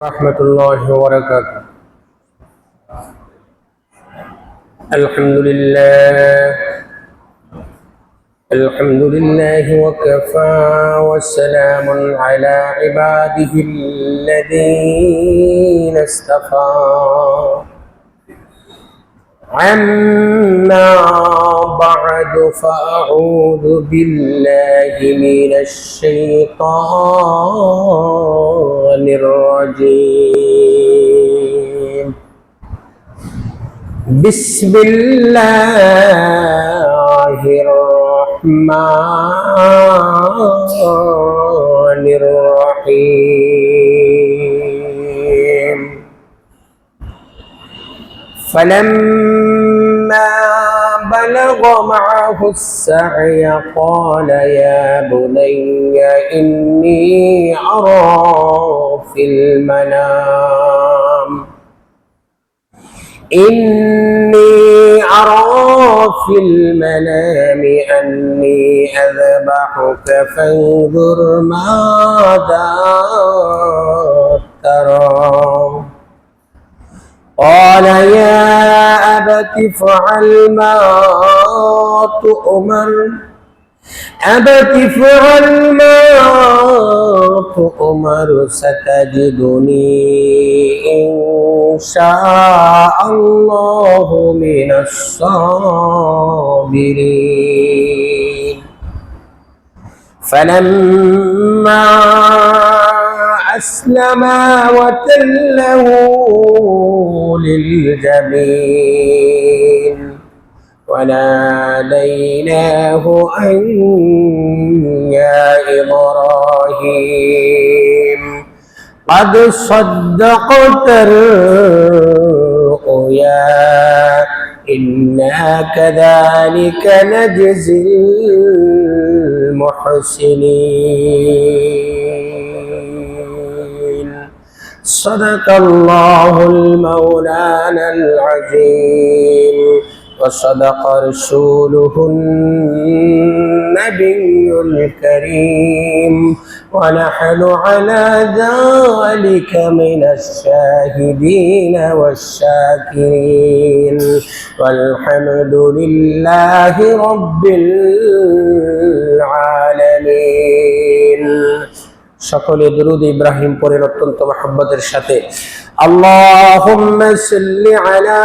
ورحمة الله وبركاته. الحمد لله وكفى وسلام على عباده الذين اصطفى. عما بعد فأعوذ بالله من الشيطان الرجيم. بسم الله الرحمن الرحيم. فلما بلغ معه السعي قال يا بني إني أرى في المنام أني أذبحك فانظر ماذا ترى. قال يا أبت افعل ما تؤمر ستجدني إن شاء الله من الصابرين. فلما أسلما وتله للجبين وناديناه أن يا إبراهيم قد صدقت الرؤيا إنا كذلك نجزي المحسنين. صدق الله المولانا العظيم وصدق رسوله النبي الكريم ونحن على ذلك من الشاهدين والشاكرين والحمد لله رب العالمين. সকলে দরুদ ইব্রাহিম পড়েন অত্যন্ত মহব্বতের সাথে। আল্লাহুম্মা সাল্লি আলা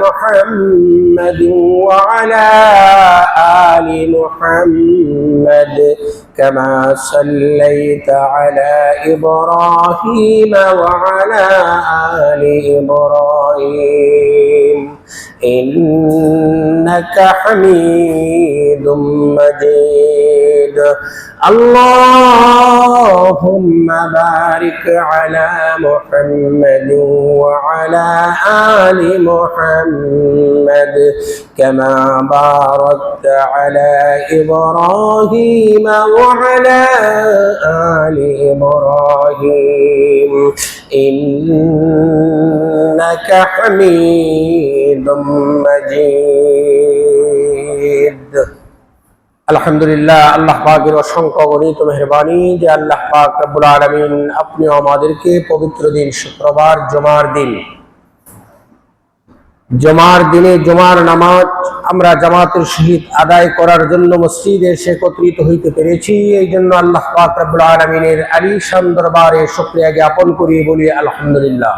মুহাম্মাদ ওয়া আলা আলি মুহাম্মাদ কামা সাল্লাইতা আলা ইব্রাহিম ওয়া আলা আলি ইব্রাহিম ইন্নাকা হামিদুম মাজিদ. اللهم بارك على محمد وعلى آل محمد كما باركت على إبراهيم وعلى آل إبراهيم إنك حميد مجيد. আলহামদুলিল্লাহ, আল্লাহ পাকের অসংখ্য অগণিত মেহেরবানি যে আল্লাহ পাক রব্বুল আলামিন আপনি আমাদেরকে পবিত্র দিন শুক্রবার জুমার দিনে জুমার নামাজ আমরা জামাতের সহিত আদায় করার জন্য মসজিদে এসে একত্রিত হইতে পেরেছি। এই জন্য আল্লাহ পাক রব্বুল আলামিনের আলিশান দরবারে শুকরিয়া জ্ঞাপন করি, বলি আলহামদুলিল্লাহ।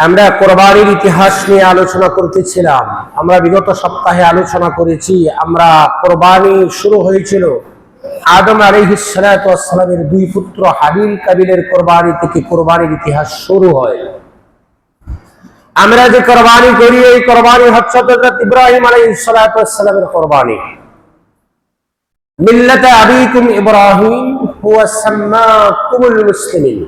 আমরা কোরবানির ইতিহাস নিয়ে আলোচনা করতেছিলাম। আমরা বিগত সপ্তাহে আলোচনা করেছি আমরা কোরবানি শুরু হয়েছিল আদম আলাইহিস সালাতু ওয়াস সালামের দুই পুত্র হাবিল কাবিলের কোরবানি থেকে কোরবানির ইতিহাস শুরু হয়। আমরা যে কোরবানি করি এই কোরবানি হচ্ছে হযরত ইব্রাহিম আলাইহিস সালাতু ওয়াস সালামের কোরবানি। মিল্লাত আবিকুম ইব্রাহিম হুয়া সাম্মাকুমুল মুসলিমিন।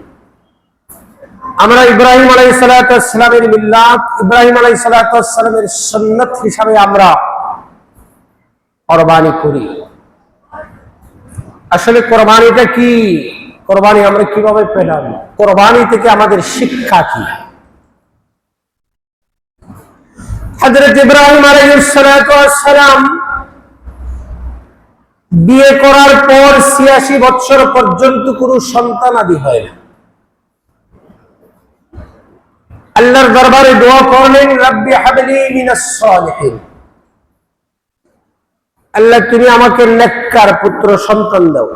আমরা ইব্রাহিম আলাইহিস সালাতু ওয়াস সালামের মিল্লাত, ইব্রাহিম আলাইহিস সালাতু ওয়াস সালামের সুন্নাত হিসাবে আমরা কোরবানি করি। আসলে কোরবানিটা কি? কোরবানি আমরা কিভাবে পেলাম? কোরবানি থেকে আমাদের শিক্ষা কি? হযরত ইব্রাহিম আলাইহিস সালাতু ওয়াস সালাম বিয়ে করার পর ৮৬ বছর পর্যন্ত কোনো সন্তানাদি হয় না। আল্লাহর দরবারে দোয়া করলেন, রব্বি হাবলি মিনাস সালিহিন, আল্লাহ তুমি আমাকে নেককার পুত্র সন্তান দাও।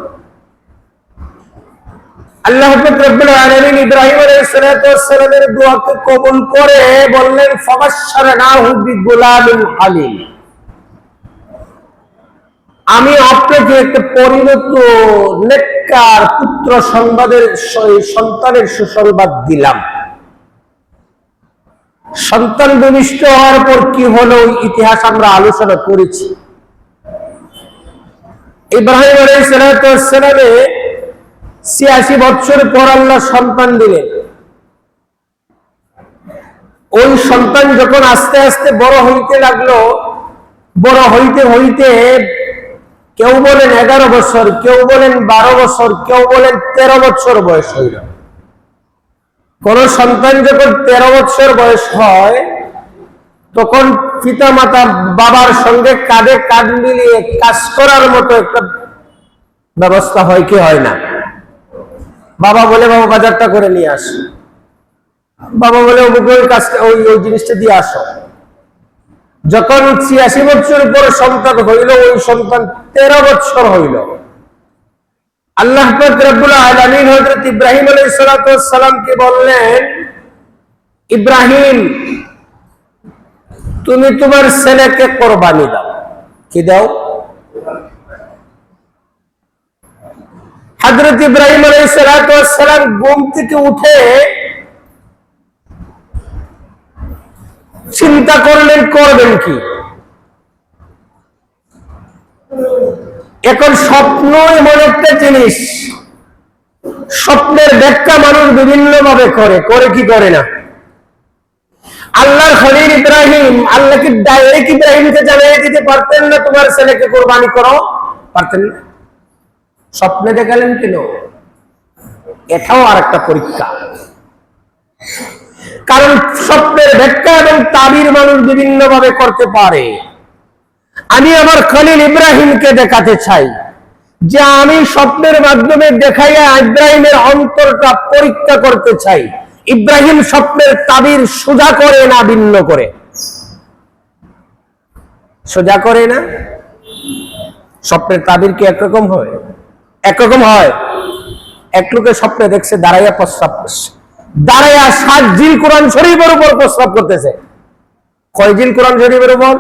আল্লাহ রাব্বুল আলামিন ইব্রাহিম আলাইহিস সালাতু ওয়াস সালামের দোয়াকে কবুল করে বললেন, ফাবাশশারনাহু বিগুলামিন হালিম, আমি আপনাকে একটা পরিণত নেককার পুত্র সন্তানের সুসংবাদ দিলাম। সন্তান ভূমিষ্ঠ হওয়ার পর কি হলো ইতিহাস আমরা আলোচনা করেছি। ইব্রাহিম আলাইহিস সালাতু ওয়াস সালামে ৮৬ বছর পর আল্লাহ সন্তান দিলেন। ওই সন্তান যখন আস্তে আস্তে বড় হইতে লাগলো, বড় হইতে হইতে কেউ বলেন ১১ বছর, কেউ বলেন ১২ বছর, কেউ বলেন ১৩ বছর বয়স হইল। কোন সন্তান যখন ১৩ বছর বয়স হয় তখন পিতা মাতা বাবার সঙ্গে কাঁধে কাঁধ মিলিয়ে কাজ করার মতো একটা ব্যবস্থা হয় কি হয় না? বাবা বলে, বাবা বাজারটা করে নিয়ে আসো, বাবা বলে ওই কাজটা ওই জিনিসটা দিয়ে আসো। যখন ৮৬ বছর পর সন্তান হইল, ওই সন্তান ১৩ বছর হইল। আল্লাহ পাক রব্বুল আলামিন হযরত ইব্রাহিম আলাইহিস সালাতু ওয়াস সালামকে বললেন, ইব্রাহিম তুমি তোমার ছেলেকে কুরবানি দাও। কি দাও? হযরত ইব্রাহিম আলাইহিস সালাতু ওয়াস সালাম ঘুম থেকে উঠে চিন্তা করলেন করবেন কি। এখন স্বপ্ন এমন একটা জিনিস, স্বপ্নের ব্যাখ্যা মানুষ বিভিন্ন ভাবে করে কি করে না। আল্লাহর খলিল ইব্রাহিম আল্লাহকে ডাইরেক্ট ইব্রাহিমকে জানিয়ে দিতে পারতেন না তোমার ছেলেকে কুরবানি করো? পারতেন না। স্বপ্নে দেখালেন কেন? এটাও আর একটা পরীক্ষা। কারণ স্বপ্নের ব্যাখ্যা এবং তাবির মানুষ বিভিন্ন ভাবে করতে পারে। আমি আমার খলিল ইব্রাহিমকে দেখাতে চাই যে আমি স্বপ্নের মাধ্যমে দেখাইয়া ইব্রাহিমের অন্তরটা পরীক্ষা করতে চাই। ইব্রাহিম স্বপ্নের তাবির সোজা করে না ভিন্ন করে? সোজা করে না। স্বপ্নের তাবির কি একরকম হয়? একরকম হয়। এক লোকের স্বপ্নে দেখছে দাঁড়াইয়া প্রস্রাব করছে, দাঁড়াইয়া ৭ জিল কোরআন শরীফের উপর প্রস্রাব করতেছে। কয় জিল কোরআন শরীফের উপর?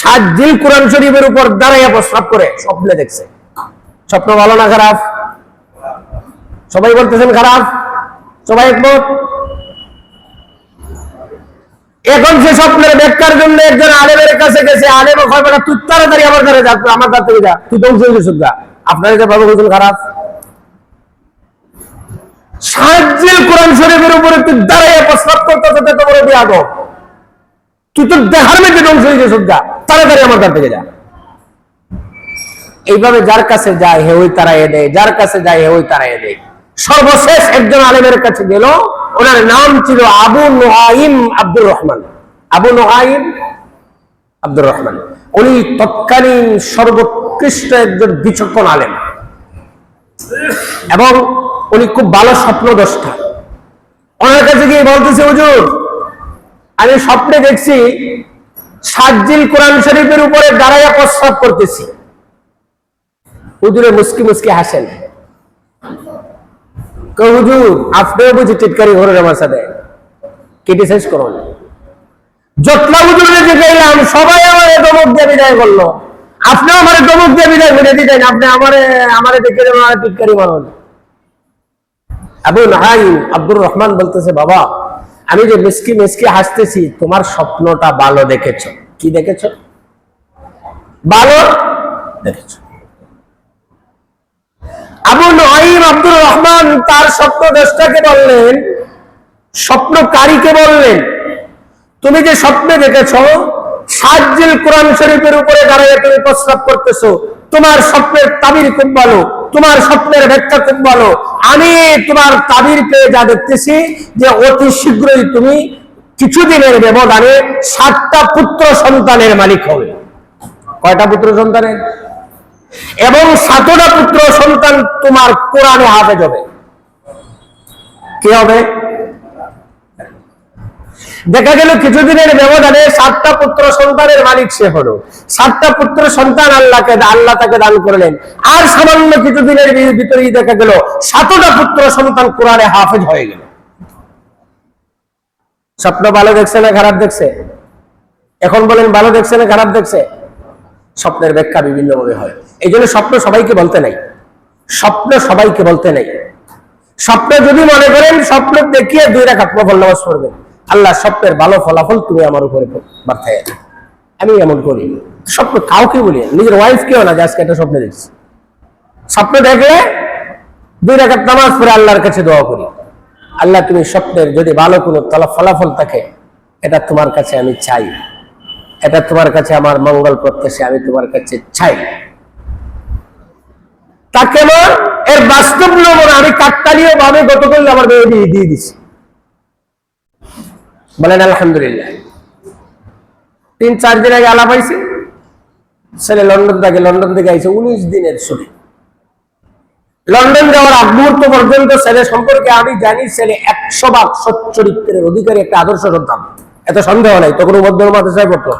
৭ জিল কোরআন শরীফের উপর দাঁড়াইয়া প্রস্রাব করে স্বপ্নে দেখছে। স্বপ্ন ভালো না খারাপ? সবাই বলতেছেন খারাপ, সবাই একমত। এখন সে স্বপ্নের ব্যাখ্যার জন্য একজন আলেমের কাছে গেছে। আলেম কয় বেটা তুই তাড়াতাড়ি আমার দ্বারে যা, আমার দ্বার থেকে যা, তুই ধ্বংস হয়ে গেছিস গা। আপনারা যে ভাবে বলছেন খারাপ। ৭ জিল কোরআন শরীফের উপরে তুই দাঁড়াইয়া প্রস্রাব করতে তো বড় বিয়াদব, তুই তো দেহার মধ্যে ধ্বংস হয়ে গেছিস গা, তাড়াতাড়ি আমার দ্বার থেকে যা। এইভাবে যার কাছে যায় হে ওই তারাইয়ে দেয়, যার কাছে যায় হে ওই তারাইয়ে দেয়। সর্বশেষ একজন আলেমের কাছে গেল, ওনার নাম ছিল Abu Nuaim Abdur Rahman. Abu Nuaim Abdur Rahman উনি তৎকালীন সর্বোৎকৃষ্ট একজন বিচক্ষণ আলেম এবং উনি খুব ভালো স্বপ্নদ্রষ্টা। ওনার কাছে গিয়ে বলতেছে, হুজুর আমি স্বপ্নে দেখছি ৭ জিল কোরআন শরীফের উপরে দাঁড়াইয়া প্রস্রাব করতেছি। হুজুরে মুস্কি মুস্কি হাসেন। হুজুর আপনিও বুঝি টিটকারি ঘরের আমার সাথে ক্রিটিসাইজ করুন। যতলা হুজুরে যে গেলাম সবাই আমার দমক দিয়ে বিদায় করলো, আপনিও আমার দমক দিয়ে বিদায় করে দিতেন। আপনি আমারে দেখে আমার টিটকারি মারুন। আবু নুআইম আব্দুর রহমান বলতেছে, বাবা আমি যে মিসকি মিসকি হাসতেছি তোমার স্বপ্নটা ভালো দেখেছো। কি দেখেছো? ভালো দেখেছো। আবু নুআইম আব্দুর রহমান তার স্বপ্নদ্রষ্টাকে বললেন, স্বপ্নকারীকে বললেন, তুমি যে স্বপ্নে দেখেছো ৭ জিল কোরআন শরীফের উপরে দাঁড়িয়ে তুমি প্রস্রাব করতেছো, তোমার স্বপ্নের তাবির খুব ভালো, তোমার স্বপ্নের ব্যাখ্যা খুব ভালো। আমি তোমার তাবির পেয়ে যা দেখতেছি যে অতি শীঘ্রই তুমি কিছুদিনের ব্যবধানে ৭টা পুত্র সন্তানের মালিক হবে। কয়টা পুত্র সন্তানের? এবং ৭টা পুত্র সন্তান তোমার কোরআনে হাফেজ হবে। কি হবে? দেখা গেল কিছুদিনের ব্যবধানে 7টা পুত্র সন্তানের মালিক সে হলো। 7টা পুত্র সন্তান আল্লাহ তাকে দান করলেন। আর সামান্য কিছুদিনের ভিতরেই দেখা গেল 7টা পুত্র সন্তান কোরআনে হাফেজ হয়ে গেল। স্বপ্ন ভালো দেখছে না খারাপ দেখছে? এখন বলেন, ভালো দেখছে না খারাপ দেখছে? স্বপ্নের ব্যাখ্যা বিভিন্ন ভাবে হয়। এই জন্য স্বপ্ন সবাইকে বলতে নাই, স্বপ্ন সবাইকে বলতে নাই। স্বপ্ন যদি মনে করেন স্বপ্ন দেখিয়ে 2 রাকাত নফল নামাজ পড়বেন, আল্লাহ স্বপ্নের ভালো ফলাফল তুমি আমার উপরে বার্তায়। আমি এমন করি, স্বপ্ন কাউকে বলি, নিজের ওয়াইফ কেও না যে আজকে একটা স্বপ্ন দেখছি। স্বপ্ন দেখলে 2 রাকাত নামাজ পড়ে আল্লাহর কাছে দোয়া করি, আল্লাহ তুমি স্বপ্নের যদি ভালো কোনো ফলাফল থাকে, এটা তোমার কাছে আমি চাই, এটা তোমার কাছে আমার মঙ্গল প্রত্যাশা, আমি তোমার কাছে চাই। তা কেমন এর বাস্তব নমুনা আমি কাকতালীয় ভাবে গতকাল আমার মেয়ে দিয়ে দিছি। বলেন আলহামদুলিল্লাহ। 3-4 দিন আগে আলাপ হয়েছে, ছেলে লন্ডন থেকে আইছে 19 দিনের ছুটি। লন্ডন যাওয়ার আগ মুহূর্ত পর্যন্ত ছেলে সম্পর্কে আমি জানি ছেলে 100 ভাগ সচ্চরিত্রের অধিকারী, একটা আদর্শ সন্তান, এত সন্দেহ নাই। তখন ভদ্র মাদ্রাসায় পড়তো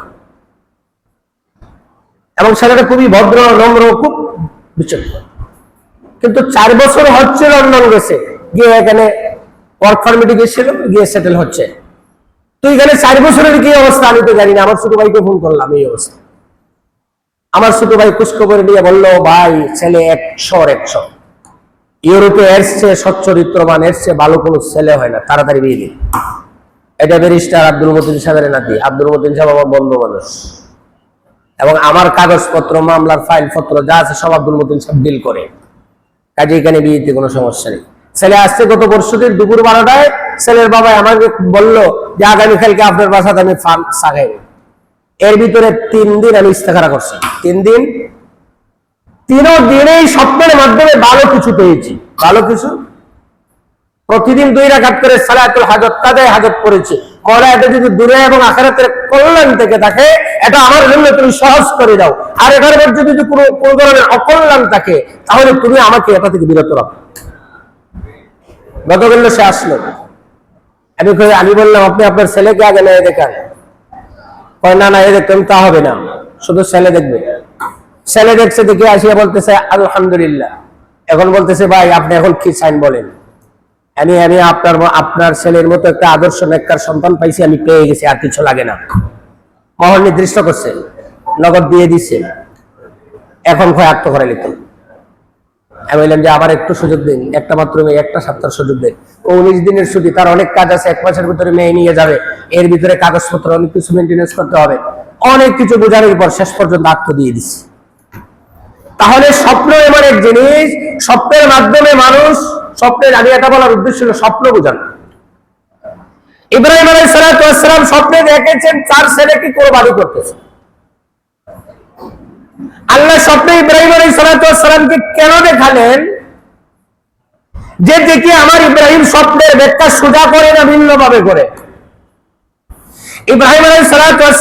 এবং ছেলেটা খুবই ভদ্র, নম্র, খুব বিচক্ষণ। কিন্তু 4 বছর হচ্ছে লন্ডন গেছে, গিয়ে এখানে ওয়ার্ক পারমিটে গেছিল, গিয়ে সেটেল হচ্ছে। তো এখানে 4 বছরের কি অবস্থা আমি তো জানি না। আমার ছোট ভাইকে ফোন করলাম এই অবস্থা। আমার ছোট ভাই খোঁজখবর নিয়ে বললো, ভাই ছেলে 100 ইউরোপে এসছে, সচ্চরিত্রবান, এসছে, ভালো কোনো ছেলে হয় না, তাড়াতাড়ি বিয়ে দিই। এটা ব্যারিস্টার আব্দুল মতিন সাহেবের নাতি। আব্দুল মতিন সাহেব আমার বন্ধু মানুষ এবং আমার কাগজপত্র, মামলার ফাইল পত্র যা আছে সব আব্দুল মতিন সাহেব ডিল করে। কাজে এখানে বিয়েতে কোনো সমস্যা নেই। ছেলে আসছে গত পরশুদিন দুপুর 12টায়। ছেলের বাবা আমাকে বললো যে আগামীকালকে আপনার বাসাতে আমি চা খাই। এর ভিতরে 3 দিন আমি ইস্তেখারা করছি। 3 দিন, 3 দিনেই স্বপ্নের মাধ্যমে ভালো কিছু পেয়েছি। ভালো কিছু প্রতিদিন 2 রাকাত করে সালাতুল হাজত, কাদায়ে হাজত পড়েছি। মওলা এটা যদি দুনিয়া এবং আখিরাতের কল্যাণ থেকে থাকে, এটা আমার জন্য তুমি সহজ করে দাও। আর এটার মধ্যে যদি কোনো ধরনের অকল্যাণ থাকে, তাহলে তুমি আমাকে এটা থেকে বিরত রাখো। গতকাল সে আসলো, আমি বললাম আপনি আপনার ছেলেকে আগে নিয়ে দেখান। না না, এ দেখতেন তা হবে না, শুধু ছেলে দেখবে। ছেলে দেখছে, দেখে আসিয়া বলতেছে আলহামদুলিল্লাহ। এখন বলতেছে ভাই আপনি এখন কি চাইন বলেন। আমি আপনার ছেলের মতো একটা আদর্শ নেককার সন্তান পাইছি, আমি পেয়ে গেছি, আর কিছু লাগে না। মহল নির্দিষ্ট করছে, নগদ দিয়ে দিচ্ছে। এখন ভয় আত্ম করে লিখতে। আমি বললাম যে আবার একটু সুযোগ দিন, একটা মাত্র মেয়ে, একটা সপ্তাহ সুযোগ দিন। 19 দিনের ছুটি, তার অনেক কাজ আছে, 1 মাসের ভিতরে মেয়ে নিয়ে যাবে। এর ভিতরে কাগজপত্র অনেক কিছু মেনটেনেন্স করতে হবে, অনেক কিছু বোঝানোর পর শেষ পর্যন্ত আত্ম দিয়ে দিচ্ছে। তাহলে স্বপ্ন এমন এক জিনিস, স্বপ্নের মাধ্যমে মানুষ, স্বপ্নের, আমি এটা বলার উদ্দেশ্য ছিল স্বপ্ন বোঝানো। ইব্রাহিম আলাইহিস সালাম স্বপ্নে দেখেছেন 4 ছেলেকে কোরবানি করতেছে। আল্লাহ স্বপ্নে ইব্রাহিম আলাইহিস সালামকে কেন দেখালেন? যে দেখি আমার ইব্রাহিম স্বপ্নের ব্যাখ্যা সোজা করে না ভিন্ন ভাবে করে। ইব্রাহিম আলাইহিস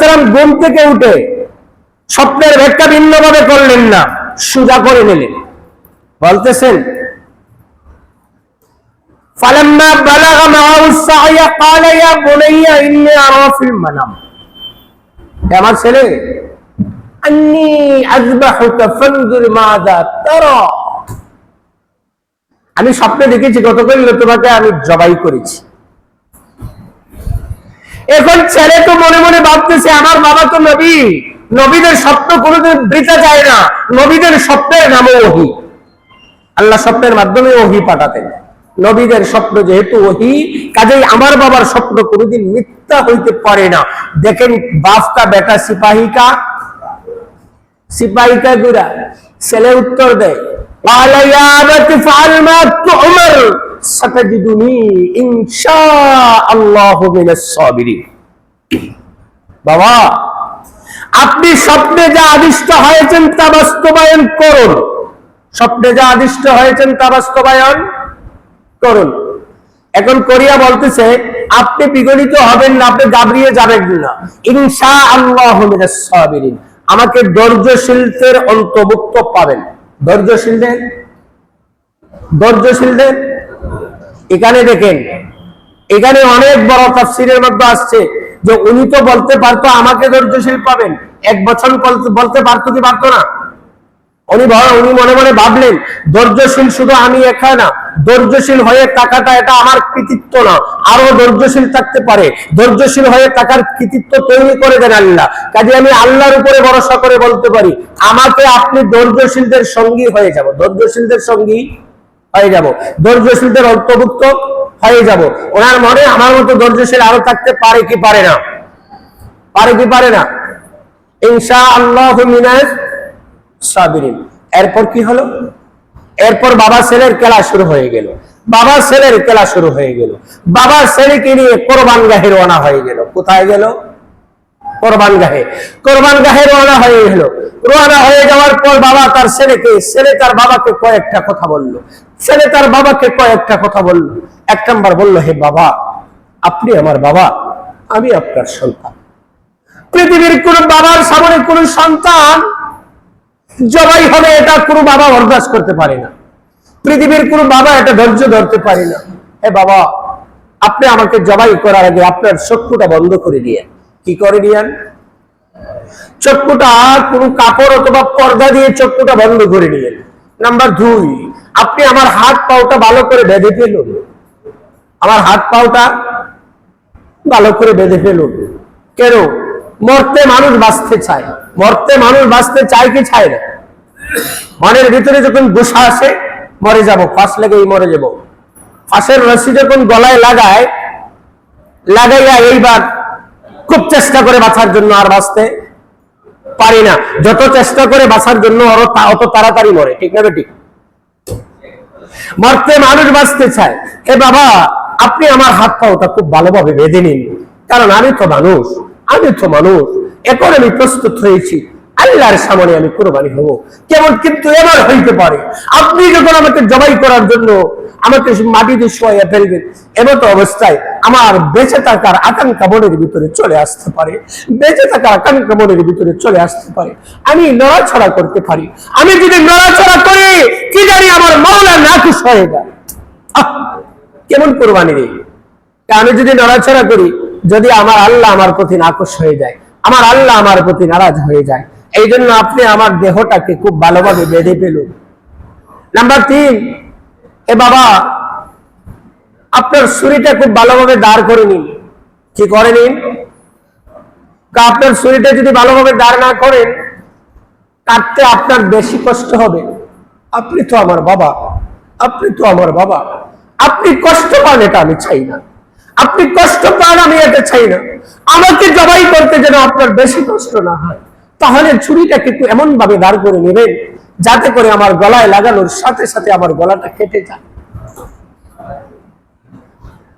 সালাম ঘুম থেকে উঠে স্বপ্নের ব্যাখ্যা ভিন্ন ভাবে করলেন না, সোজা করে নিলেন। বলতেছেন ফালাম্মা বালাগা মাআহু সাইয়া ক্বালা ইয়া বুনাইয়া ইন্নী আরা ফিল মানাম, আমার ছেলে আন্নী আযবাহুকা ফানজুর মাযা তারা, আমি স্বপ্নে দেখেছি গতকাল তোমাকে আমি জবাই করেছি। এখন ছেলে তো মনে মনে ভাবতেছে আমার বাবা তো নবী, নবীদের স্বপ্ন কোনোদিন বৃথা যায় না, নবীদের স্বপ্নের নামও ওহী। আল্লাহ স্বপ্নের মাধ্যমে ওহী পাঠাতেন। নবীদের স্বপ্ন যেহেতু ওহী, কাজেই আমার বাবার স্বপ্ন কোনোদিন মিথ্যা হইতে পারে না। দেখেন বাপ কা বেটা সিপাহী কা গুরা, ছেলে উত্তর দেয় ক্বালা ইয়া আবাতি ফাআল মা তু'মার সাতাজিদুনি ইনশাআল্লাহু মিনাস সাবিরিন। বাবা আপনি স্বপ্নে যা আদিষ্ট হয়েছেন তা বাস্তবায়ন করুন, স্বপ্নে যা আদিষ্ট হয়েছেন তা বাস্তবায়ন করুন। এখন করিয়া বলতেছে আপনি বিগলিত হবেন না, আপনি গাবড়িয়ে যাবেন না, ইনশাআল্লাহু মিনাস সাবিরিন, আমাকে ধৈর্যশীলদের অন্তর্ভুক্ত পাবেন। ধৈর্যশীলদের এখানে দেখেন এখানে অনেক বড় তাফসীরের মধ্যে আসছে যে উনি তো বলতে পারতো আমাকে ধৈর্যশীল পাবেন, 1 বছর বলতে পারতো কি পারতো না? উনি মনে মনে ভাবলেন ধৈর্যশীল শুধু আমি একা না, ধৈর্যশীল হয়ে থাকাটা এটা আমার কৃতিত্ব না, আরো ধৈর্যশীল থাকতে পারে। ধৈর্যশীল হয়ে থাকার কৃতিত্ব তৈরি করে দেন আল্লাহ। কাজে আমি আল্লাহর উপরে ভরসা করে বলতে পারি আমাকে আপনি ধৈর্যশীলদের সঙ্গী হয়ে যাব, ধৈর্যশীলদের সঙ্গী হয়ে যাব, ধৈর্যশীলদের অন্তর্ভুক্ত হয়ে যাব। ওনার মনে আমার মতো ধৈর্যশীল আরো থাকতে পারে কি পারে না? পারে কি পারে না? ইনশাআল্লাহু মিনাস সাবিরিন। এরপর কি হলো? এরপর বাবা ছেলের খেলা শুরু হয়ে গেল। বাবা ছেলের খেলা শুরু হয়ে গেল। বাবা ছেলেকে নিয়ে কোরবানগাহে রওনা হয়ে গেল। কোথায় গেল? কোরবানগাহে। কোরবানগাহে রওনা হয়ে গেল। রওনা হয়ে যাওয়ার পর বাবা তার ছেলে তার বাবাকে কয়েকটা কথা বলল। ছেলে তার বাবাকে কয়েকটা কথা বলল। 1 নাম্বার বলল, হে বাবা, আপনি আমার বাবা, আমি আপনার সন্তান। পৃথিবীর কোন বাবার সামনে কোন সন্তান জবাই হবে এটা কোনো বাবা বরদাস্ত করতে পারে না। পৃথিবীর কোন বাবা এটা ধৈর্য ধরতে পারে না। হে বাবা, আপনি আমাকে জবাই করার আগে আপনার চক্ষুটা বন্ধ করে দিয়েন। কি করে দিয়েন? চক্ষুটা কোনো কাপড় অথবা পর্দা দিয়ে চক্ষুটা বন্ধ করে নিয়েন। নাম্বার 2, আপনি আমার হাত পাওটা ভালো করে বেঁধে ফেলুন। আমার হাত পাওটা ভালো করে বেঁধে ফেলুন। কেন? মরতে মানুষ বাঁচতে চায়। মরতে মানুষ বাঁচতে চায় কি চায় না? মনের ভিতরে যখন গুসা আসে মরে যাব, ফাঁস লেগেই মরে যাব। ফাঁসের রশি যখন গলায় লাগাইয়া এইবার খুব চেষ্টা করে বাঁচার জন্য আর বাঁচতে পারি না। যত চেষ্টা করে বাঁচার জন্য অত তাড়াতাড়ি মরে। ঠিক না বেটি? মরতে মানুষ বাঁচতে চায়। হে বাবা, আপনি আমার হাত পাওটা খুব ভালোভাবে বেঁধে নিন, কারণ আমি তো মানুষ। এখন আমি প্রস্তুত হয়েছি, আল্লাহর সামনে আমি কুরবানি হব। কেমন কিন্তু এবার হইতে পারে আপনি যখন আমাকে জবাই করার জন্য আমাকে মাটিতে শোয়া ফেলবেন, এমত অবস্থায় আমার বেঁচে থাকার আকাঙ্ক্ষা মনের ভিতরে চলে আসতে পারে। আমি নড়াচড়া করতে পারি। আমি যদি নড়াচড়া করি কি জানি আমার মাওলা নাখুশ হয়ে যায়। কেমন কুরবানি রে! আমি যদি নড়াচড়া করি, যদি আমার আল্লাহ আমার প্রতি নাখুশ হয়ে যায়, আমার আল্লাহ আমার প্রতি নারাজ হয়ে যায়। এই জন্য আপনি আমার দেহটাকে খুব ভালোভাবে বেঁধে ফেলুন। নাম্বার 3, এ বাবা, আপনার ছুরিটা খুব ভালোভাবে দাঁড় করে নিন। কি করে নিন? আপনার ছুরিটা যদি ভালোভাবে দাঁড় না করেন, কাটতে আপনার বেশি কষ্ট হবে। আপনি তো আমার বাবা, আপনি কষ্ট পান এটা আমি চাই না। আপনি কষ্ট পান আমি এটা চাই না। আমাকে জবাই করতে যেন আপনার বেশি কষ্ট না হয়। তাহলে ছুরিটাকে একটু এমন ভাবে দাঁড় করে নেবেন যাতে করে আমার গলায় লাগানোর সাথে সাথে আমার গলাটা কেটে যায়।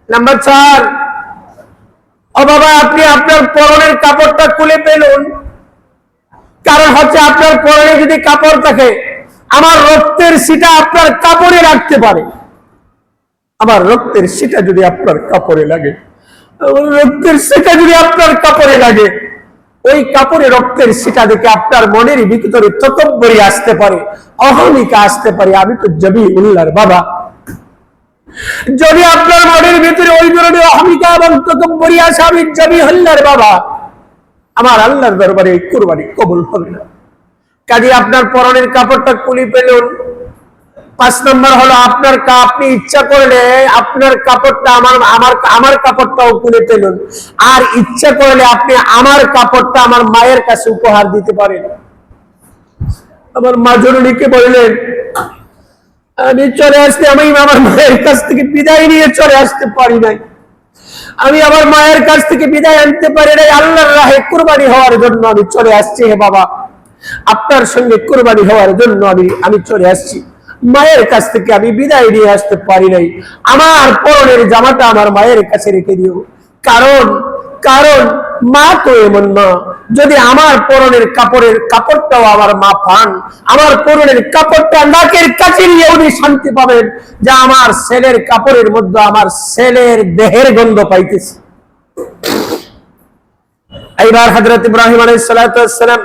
নাম্বার 4, ও বাবা, আপনি আপনার পরনের কাপড়টা খুলে ফেলুন। কারণ হচ্ছে আপনার পরনে যদি কাপড় থাকে, আমার রক্তের ছিটা আপনার কাপড়ে রাখতে পারে। আমার রক্তের ছিটা যদি আপনার কাপড়ে লাগে, ওই কাপড়ে রক্তের ছিটা দেখে আপনার মনের ভিতরে তকব্বরি আসতে পারে, অহমিকা আসতে পারে। আমি তো জবিউল্লাহর বাবা। যদি আপনার মনের ভিতরে ওই ধরনের অহমিকা এবং তকব্বরি আসে, আমি জবিউল্লাহর বাবা, আমার আল্লাহর দরবারে এই কুরবানি কবুল হবে না। কাজে আপনার পরনের কাপড়টা খুলে ফেলুন। 5 নম্বর হলো আপনি ইচ্ছা করলে আপনার কাপড়টা আমার কাপড়টাও খুলে ফেলুন। আর ইচ্ছা করলে আপনি আমার কাপড়টা আমার মায়ের কাছে উপহার দিতে পারেন। আমার মা জননীকে বললেন, আমি চলে আসতে, আমি আমার মায়ের কাছ থেকে বিদায় নিয়ে চলে আসতে পারি নাই। আমি আমার মায়ের কাছ থেকে বিদায় আনতে পারি নাই। আল্লাহর রাহে কুরবানি হওয়ার জন্য আমি চলে আসছি। হে বাবা, আপনার সঙ্গে কুরবানি হওয়ার জন্য আমি চলে আসছি। মায়ের কাছ থেকে আমি বিদায় নিয়ে আসতে পারি নাই। আমার পরনের জামাটা আমার মায়ের কাছে রেখে দিও। কারণ মা তো এমন না, যদি আমার পরনের কাপড়টাও আমার মা পান, আমার পরনের কাপড়টা নাকের কাছে নিয়ে উনি শান্তি পাবেন যে আমার ছেলের কাপড়ের মধ্যে আমার ছেলের দেহের গন্ধ পাইতেছে। এইবার হযরত ইব্রাহিম আলাইহিস সালাতু ওয়াস সালাম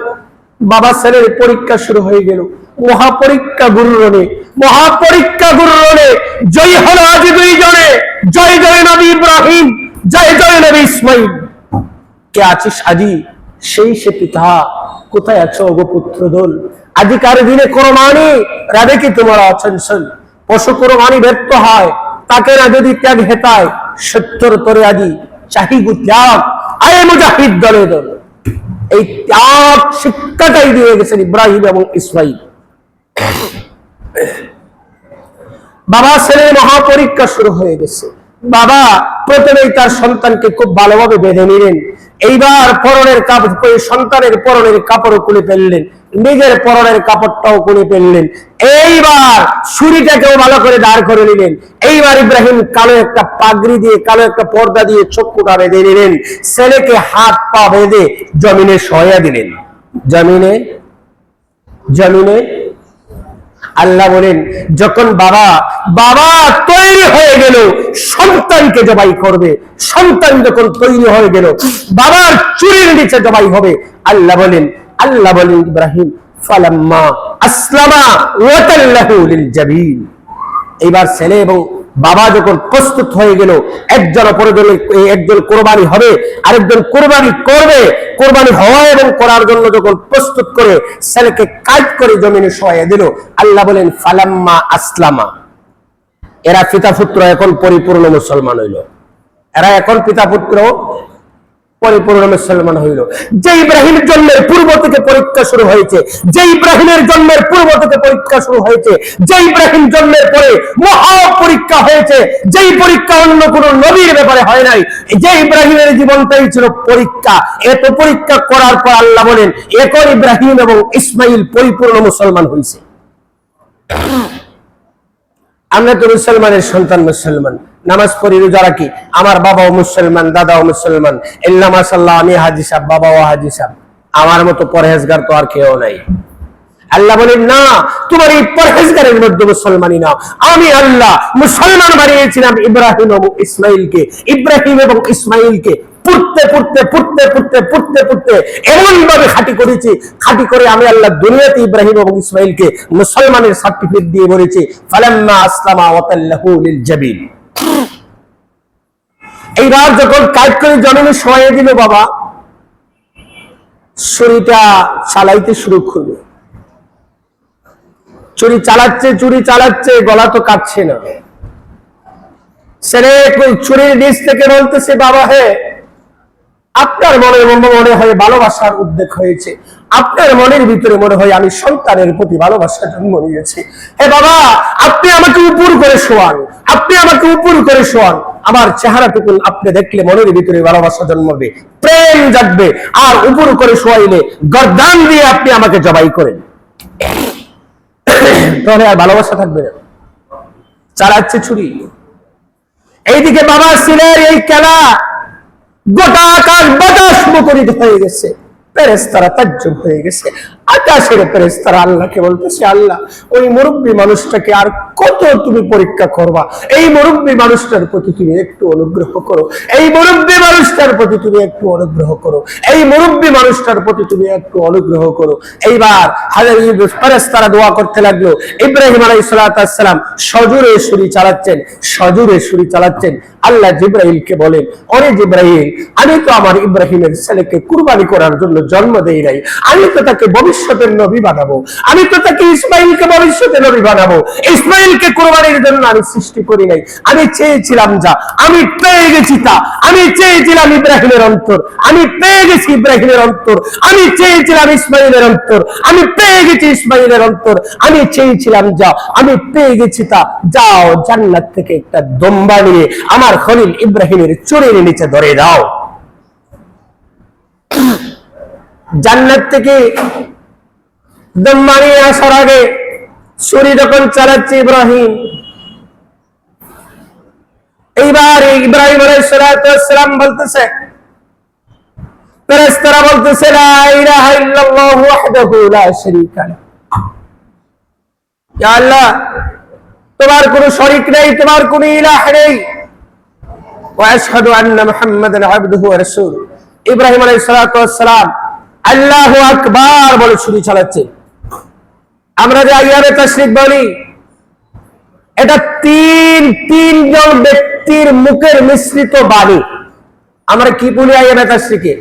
বাবা ছেলের পরীক্ষা শুরু হয়ে গেল। মহাপরীক্ষা গুরুরণে জয় হলো আজ 2 জনে, জয় নবী ইব্রাহিম, জয় জয় নবী ইসমাইল। কে আছিস আজি? সেই সে পিতা, কোথায় আছো গো পুত্র দল? আজিকার দিনে কোরবানি রাধে কি তোমার অচঞ্চল? পশু কোরবানি ব্যর্থ হয়, তাকে না যদি ত্যাগ হেতায়, সত্যর তরে আজি চাহি গো ত্যাগ, আয় মুজাহিদ দলে দল। এই ত্যাগ শিক্ষাটাই দিয়ে গেছেন ইব্রাহিম এবং ইসমাইল। বাবা ছেলের মহাপরীক্ষা শুরু হয়ে গেছে। বাবা প্রথমেই তার সন্তানকে খুব ভালোভাবে বেঁধে নিলেন। এইবার পরনের কাপড়, সন্তানের পরনের কাপড় খুলে ফেললেন, নিজের পরনের কাপড়টাও খুলে ফেললেন। এইবার ছুরিটাকেও ভালো করে দাঁড় করে নিলেন। এইবার ইব্রাহিম কালো একটা পাগড়ি দিয়ে, কালো একটা পর্দা দিয়ে চক্ষুটা বেঁধে নিলেন। ছেলেকে হাত পা বেঁধে জমিনে শোয়া দিলেন। জমিনে জমিনে আল্লাহ বলেন, যখন বাবা তৈরি হয়ে গেল সন্তানকে জবাই করবে, সন্তান যখন তৈরি হয়ে গেল বাবার চুরির নিচে জবাই হবে, আল্লাহ বলেন ইব্রাহিম ফালাম্মা আসলামা ওয়া তাল্লাহু লিল জাবিন। এইবার ছেলে এবং বাবা যখন প্রস্তুত হয়ে গেল, একজন কোরবানি হবে, আরেকজন কোরবানি করবে। কোরবানি হওয়া এবং করার জন্য যখন প্রস্তুত করে ছেলেকে কাট করে জমিনে শোয়াইয়া দিল, আল্লাহ বলেন ফালাম্মা আসলামা। এরা পিতা পুত্র এখন পরিপূর্ণ মুসলমান হইল। এরা এখন পিতা পুত্র পরিপূর্ণ মুসলমান হইল। যে ইব্রাহিমের জন্মের পূর্ব থেকে পরীক্ষা শুরু হয়েছে, যে ইব্রাহিমের জন্মের পূর্ব থেকে পরীক্ষা শুরু হয়েছে, যে ইব্রাহিম জন্মের পরে মহা পরীক্ষা হয়েছে, যেই পরীক্ষা অন্য কোন নবীর ব্যাপারে হয় নাই, যে ইব্রাহিমের জীবনটাই ছিল পরীক্ষা। এত পরীক্ষা করার পর আল্লাহ বলেন এখন ইব্রাহিম এবং ইসমাইল পরিপূর্ণ মুসলমান হয়েছে। আমরা তো মুসলমানের সন্তান, মুসলমান, নামাজ পড়ি, রোজা রাখি, আমার বাবাও মুসলমান, দাদাও মুসলমান, ইল্লা মাশাআল্লাহ আমি হাজী সাহেব, বাবাও হাজী সাহেব, আমার মতো পরহেজগার তো আর কেউ নাই। আল্লাহ বলেন না, তোমার এই পরহেজগারের মধ্যে মুসলমানই না, আমি আল্লাহ মুসলমান বানিয়েছিলাম ইব্রাহিম এবং ইসমাইলকে। ইব্রাহিম এবং ইসমাইলকে পড়তে এমন ভাবে খাঁটি করেছি, খাঁটি করে আমি আল্লাহ দুনিয়াতে ইব্রাহিম এবং ইসমাইলকে মুসলমানের সার্টিফিকেট দিয়ে বলেছি ফালাম্মা আসলামা ওয়া তাল্লাহু লিল জাবিন। এইবার যখন কাট করে জমিনে শোয়াইয়া দিল বাবা, ছুরিটা চালাইতে শুরু করলো। চুরি চালাচ্ছে, গলা তো কাটছে না। ছেলে ছুরির নিচ থেকে বলতেছে, বাবা হে, আপনার মনে হয় ভালোবাসার উদ্বেগ হয়েছে, আপনার মনের ভিতরে মনে হয় আমি সন্তানের প্রতি ভালোবাসা জন্ম নিয়েছি। হে বাবা, আপনি আমাকে উপর করে শোয়ান, আমার চেহারাটুকু আপনি দেখলে মনের ভিতরে ভালোবাসা জন্মবে, প্রেম জাগবে। আর উপর করে শোয়াইলে গর্দান দিয়ে আপনি আমাকে জবাই করেন, তাহলে আর ভালোবাসা থাকবে না। চালাচ্ছে ছুরি। এইদিকে বাবা ছেলের এই খেলা গোটা আকাশ বাতাস মুখরিত হয়ে গেছে, ফেরেশতারা তাজ্জব হয়ে গেছে। আকাশের ফেরেশতারা আল্লাহকে বলতেছে, আল্লাহ ওই মুরব্বী মানুষটাকে আর কত তুমি পরীক্ষা করবা, এই মুরব্বী মানুষটার প্রতি তুমি একটু অনুগ্রহ করো, এই মুরব্বী মানুষটার প্রতি তুমি একটু অনুগ্রহ করো, এই মুরব্বী মানুষটার প্রতি তুমি একটু অনুগ্রহ করো। এইবার ফেরেশতারা দোয়া করতে লাগলো। ইব্রাহিম আলাইহিস সালাম সজোরে ছুরি চালাচ্ছেন। আল্লাহ জিবরাইলকে বলেন, ওরে জিবরাইল, আমি তো আমার ইব্রাহিমের ছেলেকে কুরবানি করার জন্য জন্ম দেই নাই, আমি তো তাকে ভবিষ্যতের নবী বানাবো, আমি তো তাকে ইসমাইলকে ভবিষ্যতের নবী বানাবো। ইসমাইলকে কুরবানির জন্য আমি সৃষ্টি করি নাই, আমি চেয়েছিলাম যা, আমি পেয়ে গেছি তা। আমি চেয়েছিলাম ইব্রাহিমের অন্তর, আমি পেয়ে গেছি ইব্রাহিমের অন্তর। আমি চেয়েছিলাম ইসমাইলের অন্তর, আমি পেয়ে গেছি ইসমাইলের অন্তর। আমি চেয়েছিলাম যা, আমি পেয়ে গেছি তা। যাও, জান্নাত থেকে একটা দম্বা নিয়ে আমার খলিল ইব্রাহিমের চুরির নিচে ধরে দাও। জান্নাত থেকে দম্বা নিয়ে আসার আগে ছুরি যখন চালাচ্ছে ইব্রাহিম, এইবার ইব্রাহিম আলাইহিস সালাম বলতেছে, ফেরেশতারা বলতেছে, লা ইলাহা ইল্লাল্লাহু ওয়াহদাহু লা শারীকা লাহু। ইয়া আল্লাহ, তোমার কোনো শরীক নেই, তোমার কোনো ইলাহ নেই। ওয়া আশহাদু আন্না মুহাম্মাদান আবদুহু ওয়া রাসূলুহু। ইব্রাহিম আলাইহিস সালাম আল্লাহু আকবার বলে ছুরি চালাচ্ছে। আমরা যে আইয়ামে তাশরিক বলি, এটা তিনজন ব্যক্তি ব্যক্তির মুখের মিশ্রিত বাণী। আমরা কি বলি আইয়ামে তাশরিকে?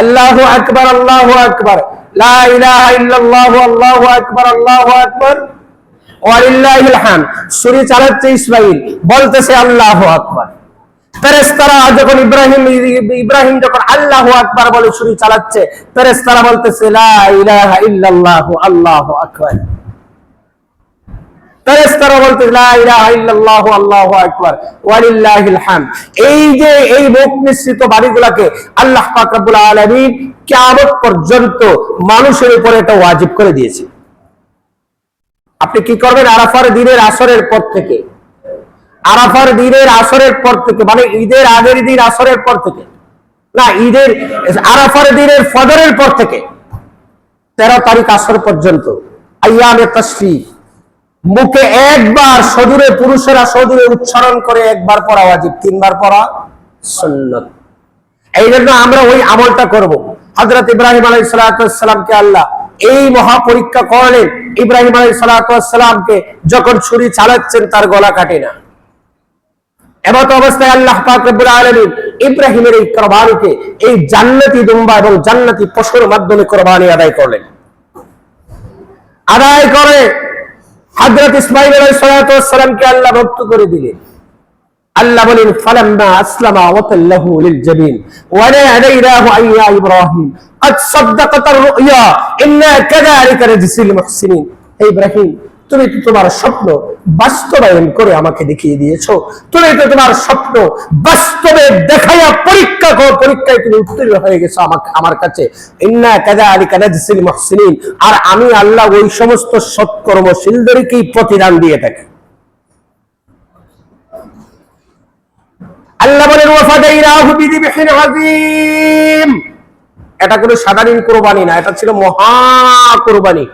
আল্লাহু আকবার, আল্লাহু আকবার, লা ইলাহা ইল্লাল্লাহু, আল্লাহু আকবার, আল্লাহু আকবার, ওয়ালিল্লাহিল হামদ। ছুরি চালাচ্ছে ইসমাঈল, বলতেছে আল্লাহু আকবার। ফেরেশতারা যখন ইব্রাহিম যখন আল্লাহু আকবার বলে ছুরি চালাচ্ছে, ফেরেশতারা বলতেছে লা ইলাহা ইল্লাল্লাহু, আল্লাহু আকবার। ফেরেশতারা বলতেছে লা ইলাহা ইল্লাল্লাহু, আল্লাহু আকবার, ওয়ালিল্লাহিল হামদ। এই যে এই মুখ মিশ্রিত বাণীগুলোকে আল্লাহ পাক রব্বুল আলামিন কিয়ামত পর্যন্ত মানুষের উপরে এটা ওয়াজিব করে দিয়েছে। আপনি কি করবেন? আরাফার দিনের আসরের পর থেকে, আরাফার দিনের আসরের পর থেকে, মানে ঈদের আগের দিন আসরের পর থেকে না, ঈদের আরাফার দিনের ফজরের পর থেকে 13 তারিখ আসর পর্যন্ত আইয়ামে তাশরিক মুখে একবার সদুরে, পুরুষেরা সদুরে উচ্চারণ করে একবার পড়া ওয়াজিব, 3 বার পড়া সুন্নাত। এই জন্য আমরা ওই আমলটা করব। হযরত ইব্রাহিম আলাইহিস সালামকে আল্লাহ এই মহা পরীক্ষা করলেন। ইব্রাহিম আলাইহিস সালামকে যখন ছুরি চালাচ্ছেন তার গলা কাটে না। এমত অবস্থায় আল্লাহ পাক রব্বুল আলামিন ইব্রাহিমের এই কুরবানিকে এই জান্নাতি দুম্বা এবং জান্নাতি পশুর মাধ্যমে কুরবানি আদায় করলেন। আদায় করে হযরত ইসমাঈল আলাইহিস সালামকে আল্লাহ মুক্ত করে দিলেন। আল্লাহ বলেন ফালাম্মা আসলামা ওয়া তাল্লাহু লিল জাবিন ওয়া নাদাইনাহু আইয়া ইব্রাহিম قد صدقت الرؤيا إنا كذلك نجزي المحسنين। ইব্রাহিম, তুমি তো তোমার স্বপ্ন বাস্তবায়ন করে আমাকে দেখিয়ে দিয়েছো। তুমি তো তোমার স্বপ্ন বাস্তবে দেখায়া পরীক্ষায় তুমি উত্তীর্ণ হয়ে গেছো আমার কাছে। ইন্না কাযালিকা নাজসিল মুহসিনিন। আর আমি আল্লাহ ওই সমস্ত সৎকর্মশীলদেরকেই প্রতিদান দিয়ে থাকি। আল্লাহ বলেন ওয়াফাদাইনাহু বিযিবহিন আযীম। এটা কোনো সাধারণ কুরবানি না, এটা ছিল মহা কুরবানি।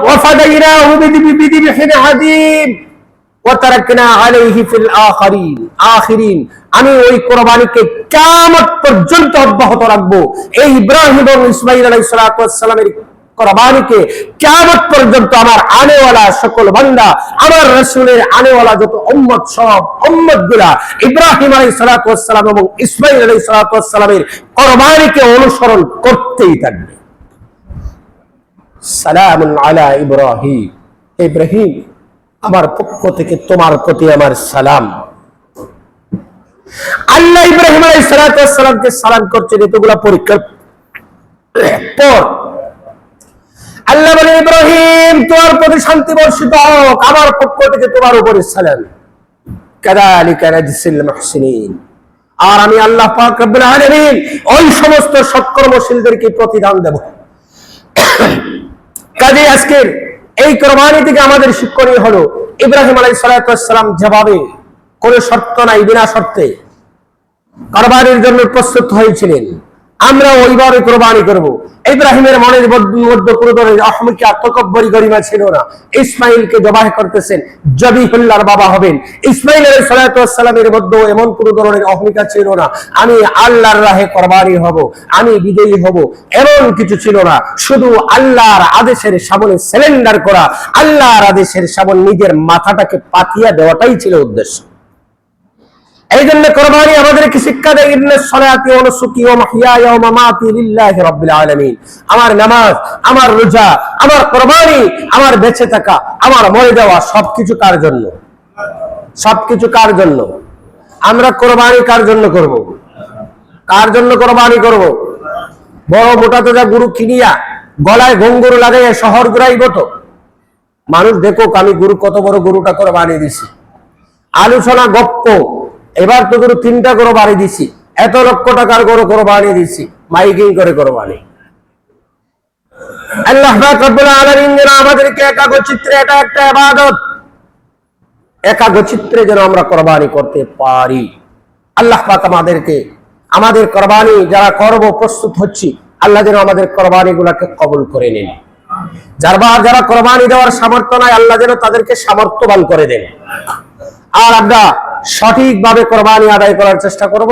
وفديناه بذبح عظيم وتركنا عليه في الآخرين। আমি ওই কুরবানিকে কিয়ামত পর্যন্ত অব্যাহত রাখবো। এই ইব্রাহিম এবং ইসমাঈল আলাইহিস সালামের কুরবানিকে কিয়ামত পর্যন্ত আমার আনেওয়ালা সকল বান্দা, আমার রাসূলের আনেওয়ালা যত উম্মত, সব উম্মতগুলা ইব্রাহিম আলাইহিস সালাম এবং ইসমাঈল আলাইহিস সালামের কুরবানিকে অনুসরণ করতেই থাকবে। সালামুন আলা ইব্রাহিম। ইব্রাহিম, আমার পক্ষ থেকে তোমার প্রতি আমার সালাম। আল্লাহ ইব্রাহিম আলাইহিস সালামকে সালাম করছেন এতগুলা পরীক্ষার পর। আল্লাহ বলেন ইব্রাহিম, তোমার প্রতি শান্তি বর্ষিত হোক, আমার পক্ষ থেকে তোমার উপরে সালাম। কাযালিকা নাজসিল মুহসিনিন। আর আমি আল্লাহ পাক রব্বুল আলামিন ওই সমস্ত সৎকর্মশীলদেরকে প্রতিদান দেব। কাজে আজকের এই কুরবানি থেকে আমাদের শিক্ষণীয় হলো ইব্রাহিম আলাইহিস সালাম যেভাবে কোনো শর্ত নাই, বিনা শর্তে কুরবানির জন্য প্রস্তুত হয়েছিলেন, আমরা ওইভাবে কুরবানি করব। ইব্রাহিমের মনের মধ্যে কোনো ধরনের অহমিকা, তকব্বরি, গরিমা ছিল না। ইসমাঈলকে জবাহ করতেছেন, জবিহুল্লাহর বাবা হবেন। ইসমাঈল আলাইহিস সালামের মধ্যে এমন কোনো ধরনের অহমিকা ছিল না আমি আল্লাহর রাহে কুরবানি হব, আমি বিজয়ী হব, এমন কিছু ছিল না। শুধু আল্লাহর আদেশের সামনে সারেন্ডার করা, আল্লাহর আদেশের সামনে নিজের মাথাটাকে পাতিয়া দেওয়াটাই ছিল উদ্দেশ্য। এই জন্য কুরবানি আমাদেরকে শিক্ষা দেয় ইন্নাস সালাতি ওয়া নুসুকি ওয়া মাহইয়ায়া ওয়া মামাতি লিল্লাহি রাব্বিল আলামিন। আমার নামাজ, আমার রোজা, আমার কুরবানি, আমার বেঁচে থাকা, আমার মরে যাওয়া সবকিছু কার জন্য? সবকিছু কার জন্য? আমরা কুরবানি কার জন্য করব? কার জন্য কুরবানি করব? বড় মোটা তো যা গরু কিনিয়া গলায় ঘুঙ্গুর লাগাইয়া শহর ঘুরাইব তো মানুষ দেখুক আমি গরু কত বড় গরুটা কুরবানি দিছি। আলোচনা গপ্প, এবার তো গরু 3টা কুরবানি দিছি, এত লক্ষ টাকার গরু কুরবানি দিছি, মাইকিং করে কুরবানি। আল্লাহ পাক রব্বুল আলামিন যেন আমাদেরকে একাগ্রচিত্রে, এটা একটা ইবাদত, একাগ্রচিত্রে যেন আমরা কুরবানি করতে পারি। আল্লাহ পাক আমাদেরকে, আমাদের কুরবানি যারা করব প্রস্তুত হচ্ছি, আল্লাহ যেন আমাদের কুরবানিগুলোকে কবুল করে নেন। যারা কুরবানি দেওয়ার সামর্থ্য নাই, আল্লাহ যেন তাদেরকে সামর্থ্যবান করে দেন। আর আমরা সঠিকভাবে কুরবানি আদায় করার চেষ্টা করব।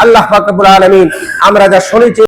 আল্লাহ পাক রব্বুল আলামিন আমরা যা শুনেছি